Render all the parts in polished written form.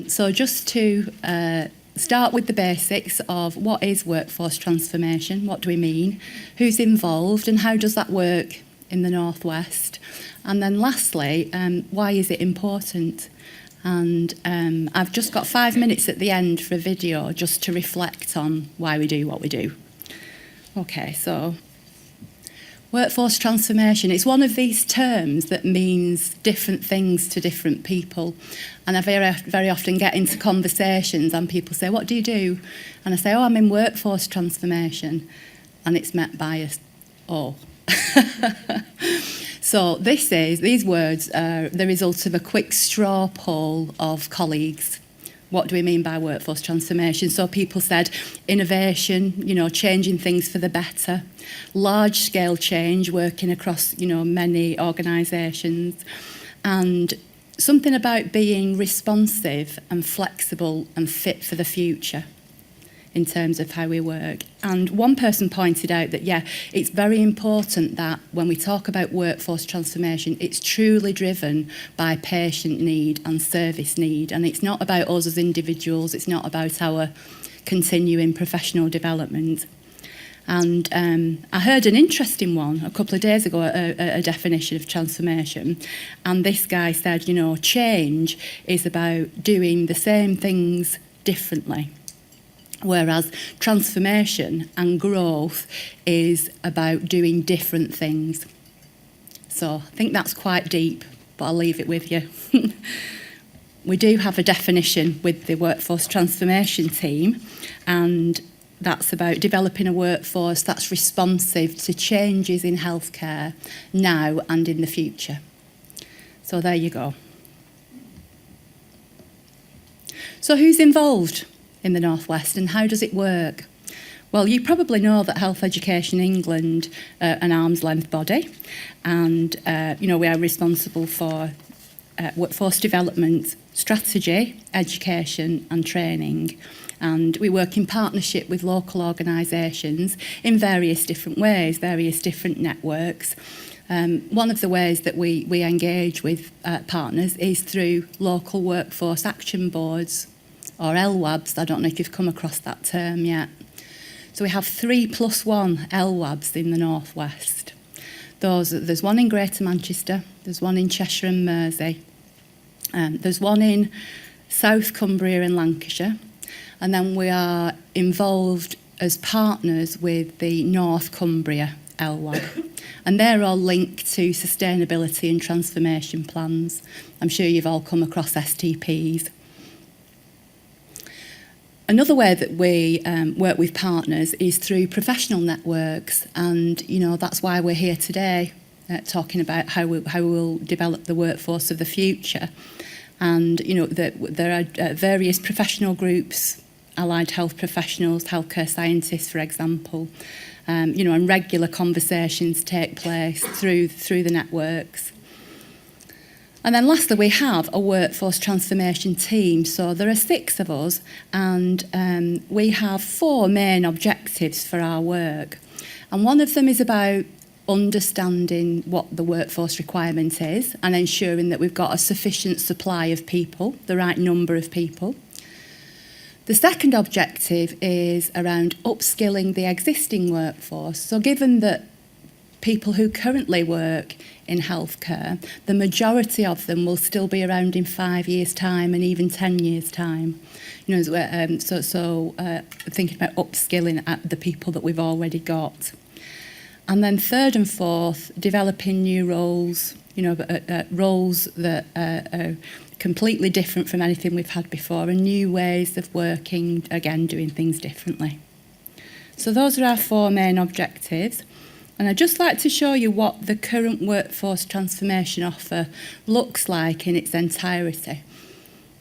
So just to start with the basics of what is workforce transformation, what do we mean, who's involved and how does that work in the Northwest, and then lastly, why is it important? And I've just got 5 minutes at the end for a video just to reflect on why we do what we do. Okay, so workforce transformation is one of these terms that means different things to different people. And I very often get into conversations and people say, what do you do? And I say, oh, I'm in workforce transformation. And it's met by a, oh. So these words are the result of a quick straw poll of colleagues. What do we mean by workforce transformation? So people said innovation, changing things for the better, large-scale change, working across, many organisations, and something about being responsive and flexible and fit for the future in terms of how we work. And one person pointed out that, it's very important that when we talk about workforce transformation, it's truly driven by patient need and service need. And it's not about us as individuals, it's not about our continuing professional development. And I heard an interesting one a couple of days ago, a definition of transformation. And this guy said, change is about doing the same things differently. Whereas transformation and growth is about doing different things. So I think that's quite deep, but I'll leave it with you. We do have a definition with the workforce transformation team, and that's about developing a workforce that's responsive to changes in healthcare now and in the future. So there you go. So who's involved in the Northwest and how does it work? Well, you probably know that Health Education England an arm's length body, and we are responsible for workforce development, strategy, education and training. And we work in partnership with local organisations in various different ways, various different networks. One of the ways that we engage with partners is through local workforce action boards, or LWABs. I don't know if you've come across that term yet. So we have 3+1 LWABs in the Northwest. There's one in Greater Manchester, there's one in Cheshire and Mersey, there's one in South Cumbria and Lancashire, and then we are involved as partners with the North Cumbria LWAB. And they're all linked to sustainability and transformation plans. I'm sure you've all come across STPs. Another way that we work with partners is through professional networks, and that's why we're here today, talking about how we will develop the workforce of the future. And there are various professional groups, allied health professionals, healthcare scientists, for example, and regular conversations take place through the networks. And then lastly, we have a workforce transformation team. So there are 6 of us, and we have 4 main objectives for our work. And one of them is about understanding what the workforce requirement is and ensuring that we've got a sufficient supply of people, the right number of people. The second objective is around upskilling the existing workforce. So given that people who currently work in healthcare, the majority of them will still be around in 5 years' time and even 10 years' time. So thinking about upskilling at the people that we've already got. And then third and fourth, developing new roles, roles that are completely different from anything we've had before, and new ways of working, again, doing things differently. So those are our 4 main objectives. And I'd just like to show you what the current workforce transformation offer looks like in its entirety.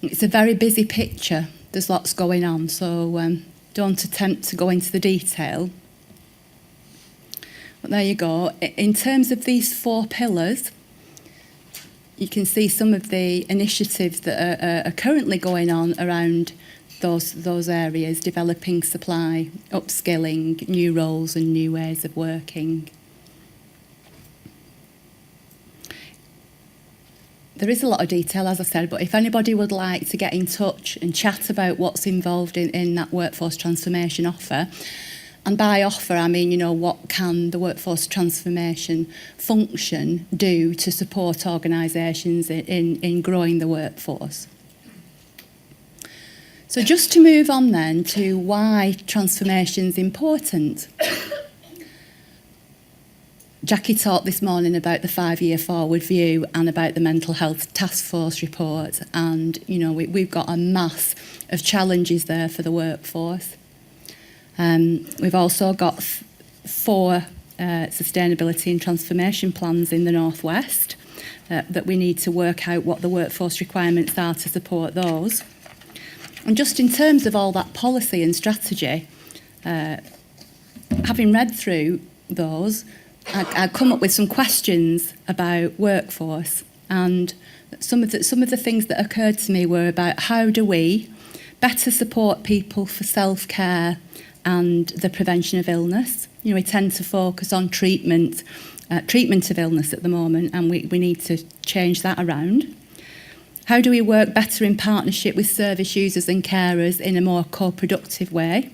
It's a very busy picture. There's lots going on, so don't attempt to go into the detail. But there you go. In terms of these 4 pillars, you can see some of the initiatives that are currently going on around those areas, developing supply, upskilling, new roles and new ways of working. there is a lot of detail, as I said, but if anybody would like to get in touch and chat about what's involved in that workforce transformation offer, and by offer I mean, you know, what can the workforce transformation function do to support organisations in growing the workforce. So just to move on then to why transformation's important. Jackie talked this morning about the 5-year forward view and about the mental health task force report, and you know we've got a mass of challenges there for the workforce. We've also got 4 sustainability and transformation plans in the Northwest that we need to work out what the workforce requirements are to support those. And just in terms of all that policy and strategy, having read through those, I come up with some questions about workforce, and some of the things that occurred to me were about how do we better support people for self-care and the prevention of illness. You know, we tend to focus on treatment of illness at the moment, and we need to change that around. How do we work better in partnership with service users and carers in a more co-productive way?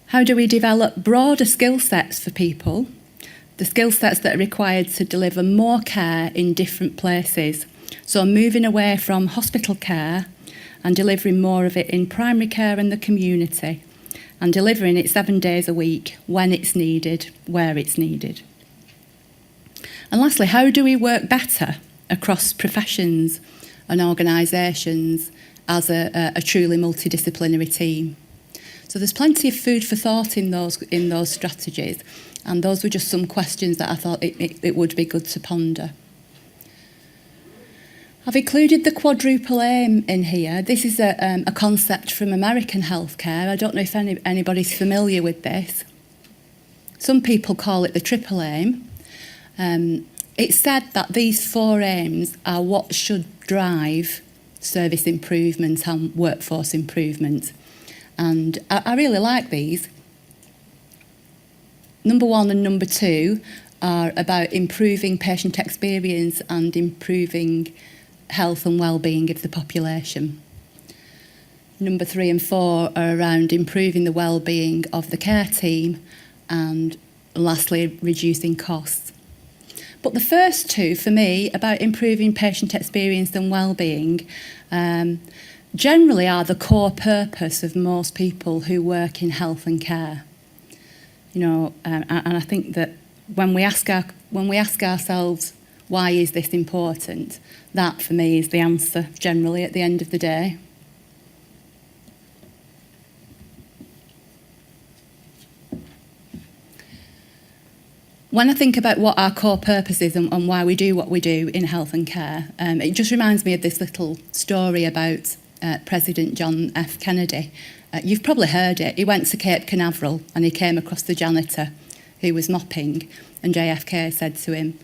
How do we develop broader skill sets for people, the skill sets that are required to deliver more care in different places? So moving away from hospital care and delivering more of it in primary care and the community, and delivering it 7 days a week when it's needed, where it's needed. And lastly, how do we work better across professions and organisations as a truly multidisciplinary team? So there's plenty of food for thought in those strategies, and those were just some questions that I thought it would be good to ponder. I've included the quadruple aim in here. This is a concept from American healthcare. I don't know if anybody's familiar with this. Some people call it the triple aim. It's said that these 4 aims are what should drive service improvement and workforce improvement. And I really like these. Number 1 and number 2 are about improving patient experience and improving health and well-being of the population. Number 3 and 4 are around improving the well-being of the care team, and lastly, reducing costs. But the first 2, for me, about improving patient experience and well-being, generally are the core purpose of most people who work in health and care. You know, and I think that when we ask ourselves, why is this important? That, for me, is the answer, generally, at the end of the day. When I think about what our core purpose is and why we do what we do in health and care, it just reminds me of this little story about President John F. Kennedy. You've probably heard it. He went to Cape Canaveral and he came across the janitor who was mopping, and JFK said to him,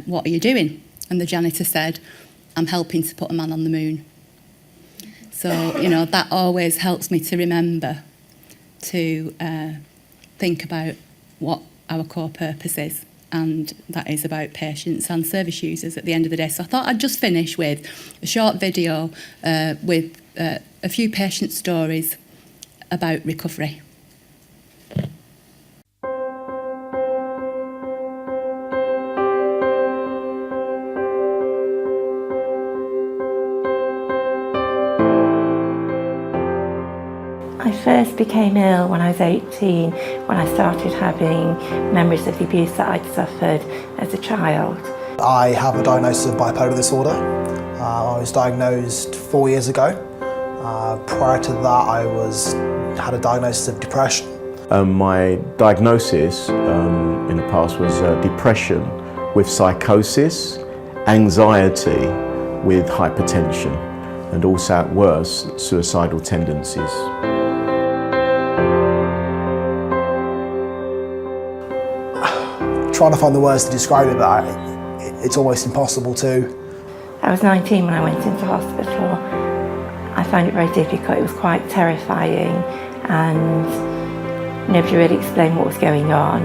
"What are you doing?" And the janitor said, "I'm helping to put a man on the moon." So, you know, that always helps me to remember to think about what our core purpose is, and that is about patients and service users at the end of the day. So I thought I'd just finish with a short video with a few patient stories about recovery. I first became ill when I was 18, when I started having memories of the abuse that I'd suffered as a child. I have a diagnosis of bipolar disorder. I was diagnosed 4 years ago. Prior to that, I had a diagnosis of depression. My diagnosis in the past was depression with psychosis, anxiety with hypertension, and also at worst, suicidal tendencies. Trying to find the words to describe it, but it's almost impossible to. I was 19 when I went into hospital. I found it very difficult. It was quite terrifying, and nobody really explained what was going on.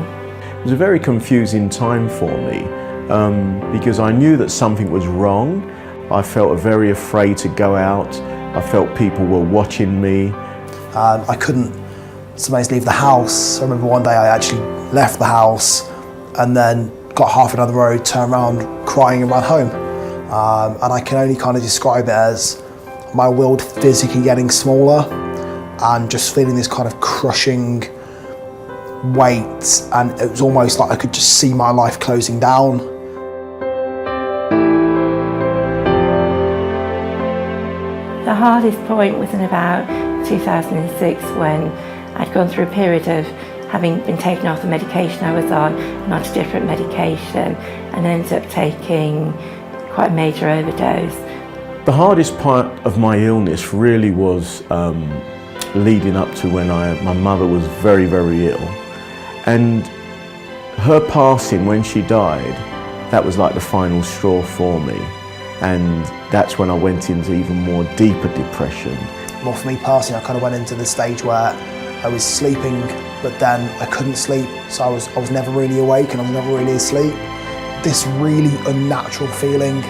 It was a very confusing time for me, because I knew that something was wrong. I felt very afraid to go out. I felt people were watching me. I couldn't sometimes leave the house. I remember one day I actually left the house and then got half another road, turned around crying and ran home. And I can only kind of describe it as my world physically getting smaller and just feeling this kind of crushing weight, and it was almost like I could just see my life closing down. The hardest point was in about 2006 when I'd gone through a period of having been taken off the medication I was on and onto different medication, and ended up taking quite a major overdose. The hardest part of my illness really was leading up to when my mother was very, very ill. And her passing when she died, that was like the final straw for me. And that's when I went into even more deeper depression. Well, for me personally, I kind of went into the stage where I was sleeping, but then I couldn't sleep. So I was never really awake and I was never really asleep. This really unnatural feeling,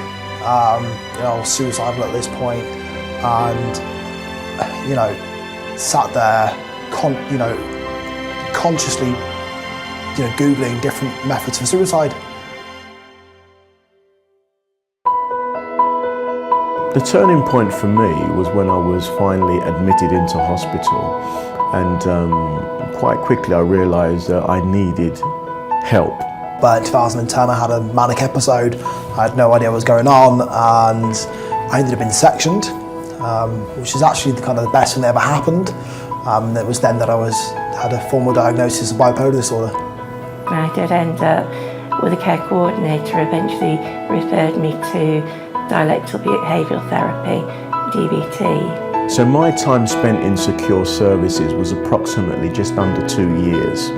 I was suicidal at this point, and sat there, consciously, Googling different methods for suicide. The turning point for me was when I was finally admitted into hospital, and quite quickly I realised that I needed help. But in 2010 I had a manic episode. I had no idea what was going on, and I ended up being sectioned, which is actually the best thing that ever happened. It was then that I had a formal diagnosis of bipolar disorder. I did end up with a care coordinator, eventually referred me to dialectical behavioural therapy, DBT. So my time spent in secure services was approximately just under 2 years.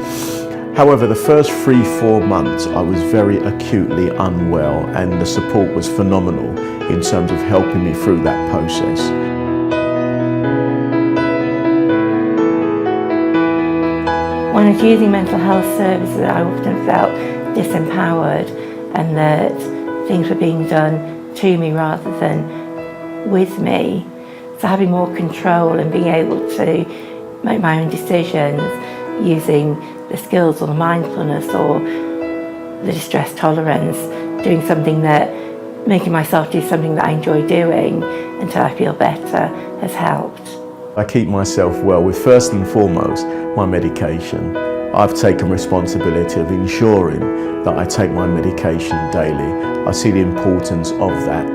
However, the first 3-4 months I was very acutely unwell, and the support was phenomenal in terms of helping me through that process. When I was using mental health services, I often felt disempowered, and that things were being done to me rather than with me. So having more control and being able to make my own decisions using the skills or the mindfulness or the distress tolerance, doing something making myself do something that I enjoy doing until I feel better, has helped. I keep myself well with, first and foremost, my medication. I've taken responsibility of ensuring that I take my medication daily. I see the importance of that.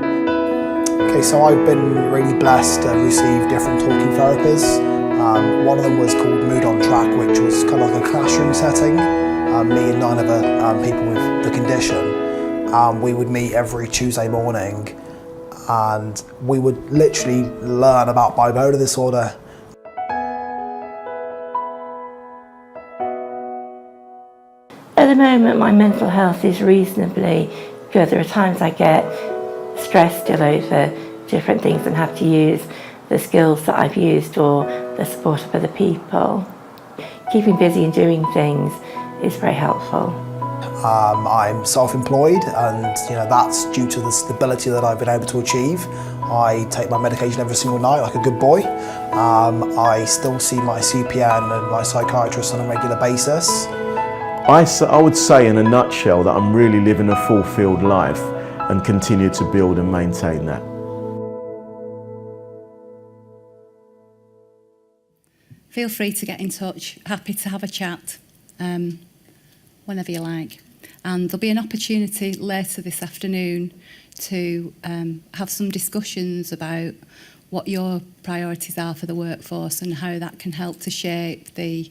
Okay, so I've been really blessed to receive different talking therapies. One of them was called Mood on Track, which was kind of like a classroom setting. Me and 9 other people with the condition. We would meet every Tuesday morning, and we would literally learn about bipolar disorder. At the moment, my mental health is reasonably good. There are times I get stressed still over different things and have to use the skills that I've used or the support of other people. Keeping busy and doing things is very helpful. I'm self-employed, and that's due to the stability that I've been able to achieve. I take my medication every single night like a good boy. I still see my CPN and my psychiatrist on a regular basis. I would say in a nutshell that I'm really living a fulfilled life and continue to build and maintain that. Feel free to get in touch. Happy to have a chat whenever you like. And there'll be an opportunity later this afternoon to have some discussions about what your priorities are for the workforce and how that can help to shape the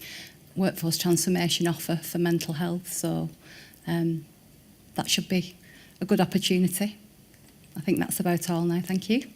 workforce transformation offer for mental health. So that should be a good opportunity. I think that's about all now. Thank you.